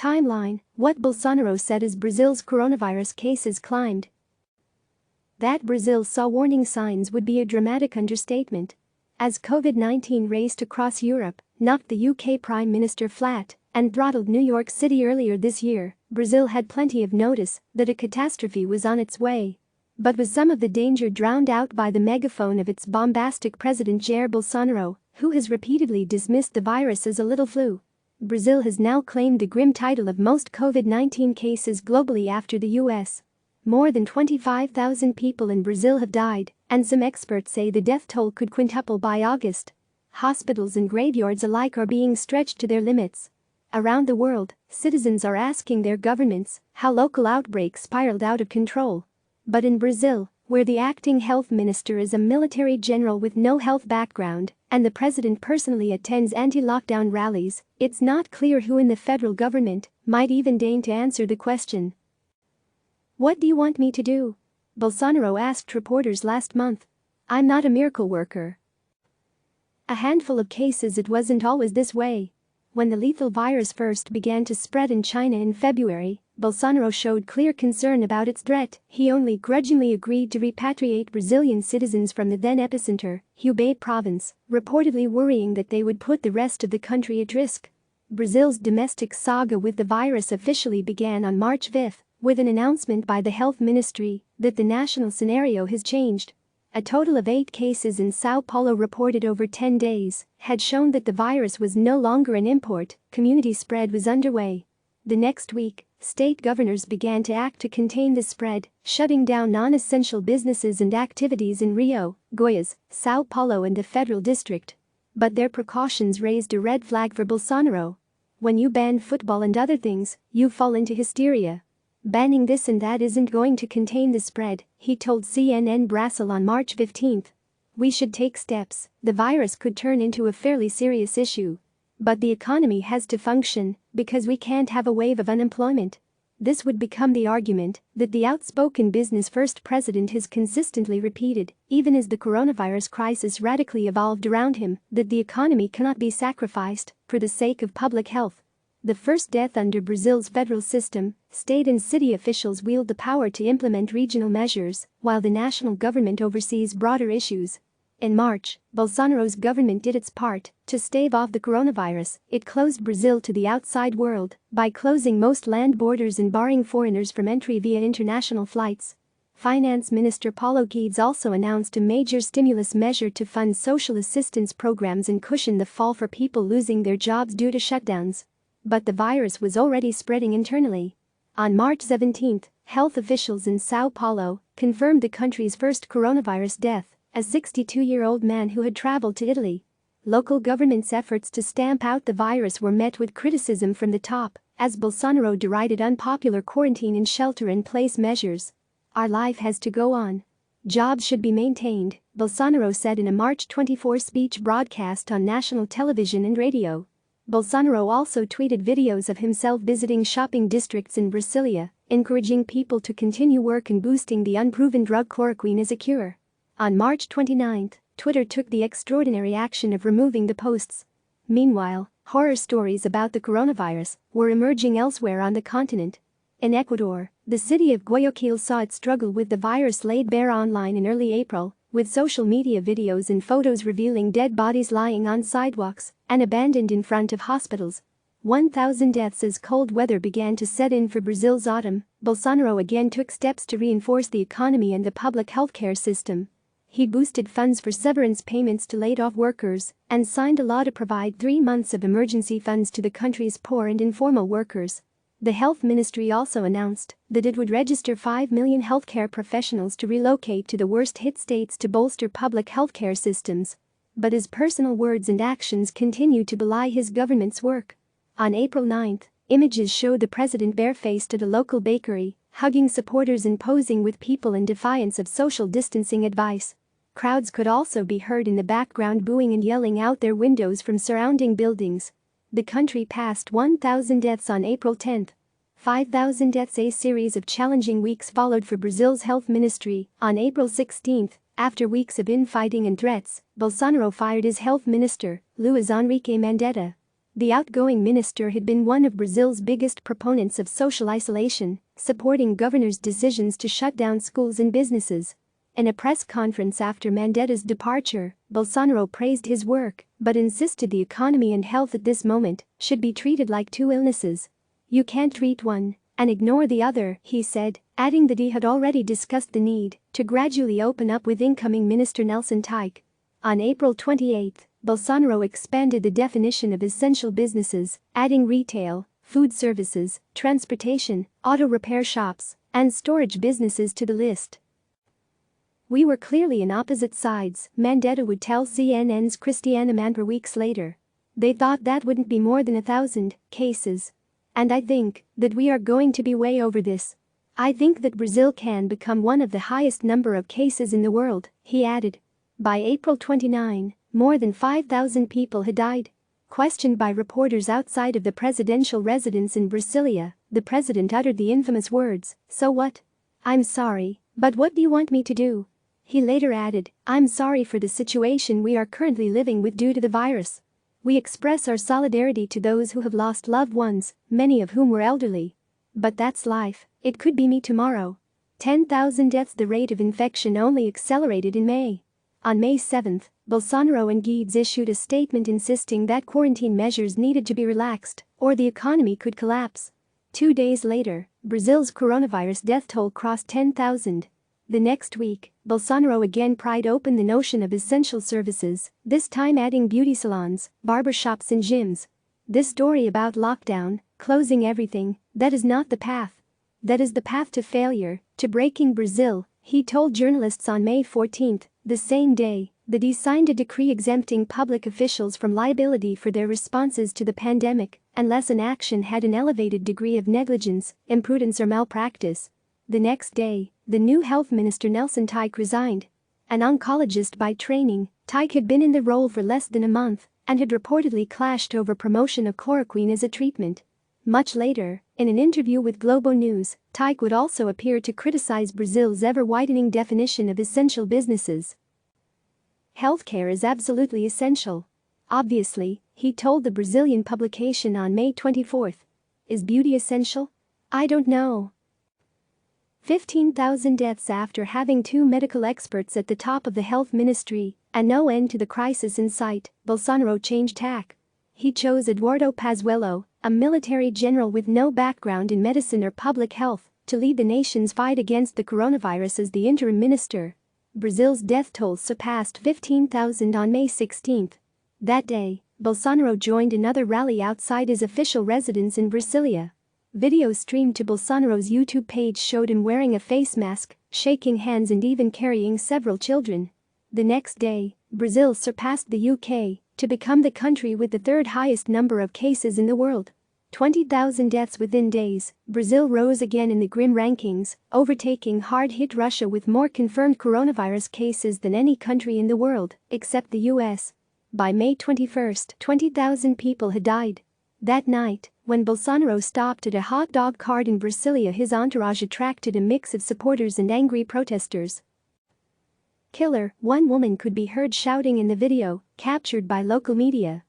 Timeline: what Bolsonaro said as Brazil's coronavirus cases climbed. That Brazil saw warning signs would be a dramatic understatement. As COVID-19 raced across Europe, knocked the UK Prime Minister flat, and throttled New York City earlier this year, Brazil had plenty of notice that a catastrophe was on its way. But was some of the danger drowned out by the megaphone of its bombastic President Jair Bolsonaro, who has repeatedly dismissed the virus as a little flu? Brazil has now claimed the grim title of most COVID-19 cases globally after the US. More than 25,000 people in Brazil have died, and some experts say the death toll could quintuple by August. Hospitals and graveyards alike are being stretched to their limits. Around the world, citizens are asking their governments how local outbreaks spiraled out of control. But in Brazil, where the acting health minister is a military general with no health background, and the president personally attends anti-lockdown rallies, it's not clear who in the federal government might even deign to answer the question. "What do you want me to do?" Bolsonaro asked reporters last month. "I'm not a miracle worker." A handful of cases. It wasn't always this way. When the lethal virus first began to spread in China in February, Bolsonaro showed clear concern about its threat. He only grudgingly agreed to repatriate Brazilian citizens from the then epicenter, Hubei province, reportedly worrying that they would put the rest of the country at risk. Brazil's domestic saga with the virus officially began on March 5, with an announcement by the health ministry that the national scenario has changed. A total of 8 cases in São Paulo reported over 10 days had shown that the virus was no longer an import. Community spread was underway. The next week, state governors began to act to contain the spread, shutting down non-essential businesses and activities in Rio, Goiás, São Paulo and the Federal District. But their precautions raised a red flag for Bolsonaro. When you ban football and other things, you fall into hysteria. Banning this and that isn't going to contain the spread, he told CNN Brasil on March 15. We should take steps. The virus could turn into a fairly serious issue. But the economy has to function, because we can't have a wave of unemployment. This would become the argument that the outspoken business-first president has consistently repeated, even as the coronavirus crisis radically evolved around him, that the economy cannot be sacrificed for the sake of public health. The first death under Brazil's federal system, state and city officials wield the power to implement regional measures, while the national government oversees broader issues. In March, Bolsonaro's government did its part to stave off the coronavirus. It closed Brazil to the outside world by closing most land borders and barring foreigners from entry via international flights. Finance Minister Paulo Guedes also announced a major stimulus measure to fund social assistance programs and cushion the fall for people losing their jobs due to shutdowns. But the virus was already spreading internally. On March 17, health officials in São Paulo confirmed the country's first coronavirus death, a 62-year-old man who had traveled to Italy. Local government's efforts to stamp out the virus were met with criticism from the top, as Bolsonaro derided unpopular quarantine and shelter-in-place measures. "Our life has to go on. Jobs should be maintained," Bolsonaro said in a March 24 speech broadcast on national television and radio. Bolsonaro also tweeted videos of himself visiting shopping districts in Brasília, encouraging people to continue work and boosting the unproven drug chloroquine as a cure. On March 29, Twitter took the extraordinary action of removing the posts. Meanwhile, horror stories about the coronavirus were emerging elsewhere on the continent. In Ecuador, the city of Guayaquil saw its struggle with the virus laid bare online in early April, with social media videos and photos revealing dead bodies lying on sidewalks and abandoned in front of hospitals. 1,000 deaths as cold weather began to set in for Brazil's autumn. Bolsonaro again took steps to reinforce the economy and the public healthcare system. He boosted funds for severance payments to laid-off workers and signed a law to provide 3 months of emergency funds to the country's poor and informal workers. The health ministry also announced that it would register 5 million healthcare professionals to relocate to the worst-hit states to bolster public healthcare systems. But his personal words and actions continue to belie his government's work. On April 9, images showed the president barefaced at a local bakery, hugging supporters and posing with people in defiance of social distancing advice. Crowds could also be heard in the background booing and yelling out their windows from surrounding buildings. The country passed 1,000 deaths on April 10. 5,000 deaths. A series of challenging weeks followed for Brazil's health ministry. On April 16, after weeks of infighting and threats, Bolsonaro fired his health minister, Luiz Henrique Mandetta. The outgoing minister had been one of Brazil's biggest proponents of social isolation, supporting governors' decisions to shut down schools and businesses. In a press conference after Mandeta's departure, Bolsonaro praised his work but insisted the economy and health at this moment should be treated like two illnesses. "You can't treat one and ignore the other," he said, adding that he had already discussed the need to gradually open up with incoming Minister Nelson Taik. On April 28, Bolsonaro expanded the definition of essential businesses, adding retail, food services, transportation, auto repair shops, and storage businesses to the list. "We were clearly on opposite sides," Mandetta would tell CNN's Cristiana Manper weeks later. "They thought that wouldn't be more than 1,000 cases. And I think that we are going to be way over this. I think that Brazil can become one of the highest number of cases in the world," he added. By April 29, more than 5,000 people had died. Questioned by reporters outside of the presidential residence in Brasilia, the president uttered the infamous words, "So what? I'm sorry, but what do you want me to do?" He later added, "I'm sorry for the situation we are currently living with due to the virus. We express our solidarity to those who have lost loved ones, many of whom were elderly. But that's life, it could be me tomorrow." 10,000 deaths. The rate of infection only accelerated in May. On May 7, Bolsonaro and Guedes issued a statement insisting that quarantine measures needed to be relaxed or the economy could collapse. 2 days later, Brazil's coronavirus death toll crossed 10,000. The next week, Bolsonaro again pried open the notion of essential services, this time adding beauty salons, barbershops and gyms. "This story about lockdown, closing everything, that is not the path. That is the path to failure, to breaking Brazil," he told journalists on May 14, the same day that he signed a decree exempting public officials from liability for their responses to the pandemic unless an action had an elevated degree of negligence, imprudence or malpractice. The next day, the new health minister Nelson Taik resigned. An oncologist by training, Taik had been in the role for less than a month and had reportedly clashed over promotion of chloroquine as a treatment. Much later, in an interview with Globo News, Taik would also appear to criticize Brazil's ever-widening definition of essential businesses. "Healthcare is absolutely essential. Obviously," he told the Brazilian publication on May 24. "Is beauty essential? I don't know." 15,000 deaths after having two medical experts at the top of the health ministry and no end to the crisis in sight, Bolsonaro changed tack. He chose Eduardo Pazuello, a military general with no background in medicine or public health, to lead the nation's fight against the coronavirus as the interim minister. Brazil's death toll surpassed 15,000 on May 16. That day, Bolsonaro joined another rally outside his official residence in Brasilia. Video streamed to Bolsonaro's YouTube page showed him wearing a face mask, shaking hands and even carrying several children. The next day, Brazil surpassed the UK to become the country with the third highest number of cases in the world. 20,000 deaths within days, Brazil rose again in the grim rankings, overtaking hard-hit Russia with more confirmed coronavirus cases than any country in the world, except the US. By May 21, 20,000 people had died. That night, when Bolsonaro stopped at a hot dog cart in Brasilia, his entourage attracted a mix of supporters and angry protesters. "Killer," one woman could be heard shouting in the video, captured by local media.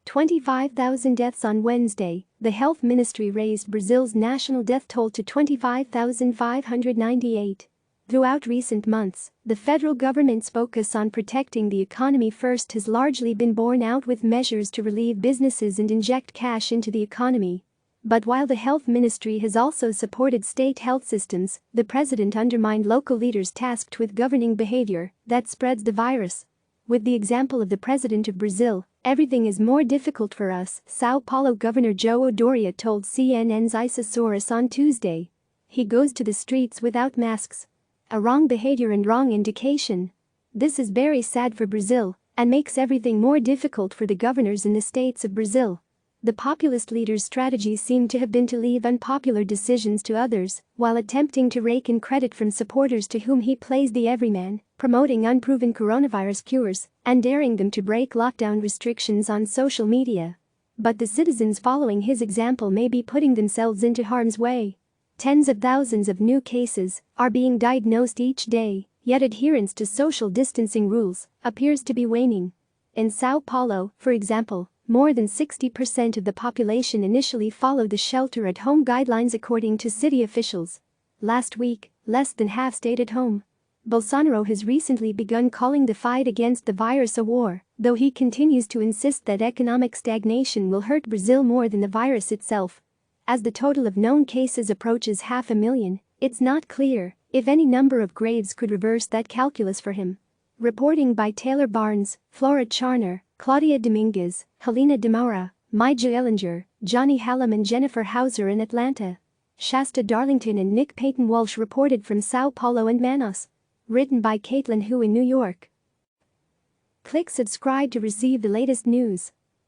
25,000 deaths on Wednesday, the health ministry raised Brazil's national death toll to 25,598. Throughout recent months, the federal government's focus on protecting the economy first has largely been borne out with measures to relieve businesses and inject cash into the economy. But while the health ministry has also supported state health systems, the president undermined local leaders tasked with governing behavior that spreads the virus. With the example of the president of Brazil, "Everything is more difficult for us," São Paulo Governor João Doria told CNN's Isa Soares on Tuesday. "He goes to the streets without masks. A wrong behavior and wrong indication. This is very sad for Brazil and makes everything more difficult for the governors in the states of Brazil." The populist leader's strategy seemed to have been to leave unpopular decisions to others while attempting to rake in credit from supporters to whom he plays the everyman, promoting unproven coronavirus cures and daring them to break lockdown restrictions on social media. But the citizens following his example may be putting themselves into harm's way. Tens of thousands of new cases are being diagnosed each day, yet adherence to social distancing rules appears to be waning. In São Paulo, for example, More than 60% of the population initially followed the shelter-at-home guidelines according to city officials. Last week, less than half stayed at home. Bolsonaro has recently begun calling the fight against the virus a war, though he continues to insist that economic stagnation will hurt Brazil more than the virus itself. As the total of known cases approaches 500,000, it's not clear if any number of graves could reverse that calculus for him. Reporting by Taylor Barnes, Flora Charner, Claudia Dominguez, Helena DeMaura, Mija Ellinger, Johnny Hallam and Jennifer Hauser in Atlanta. Shasta Darlington and Nick Payton Walsh reported from Sao Paulo and Manaus. Written by Caitlin Hu in New York. Click subscribe to receive the latest news.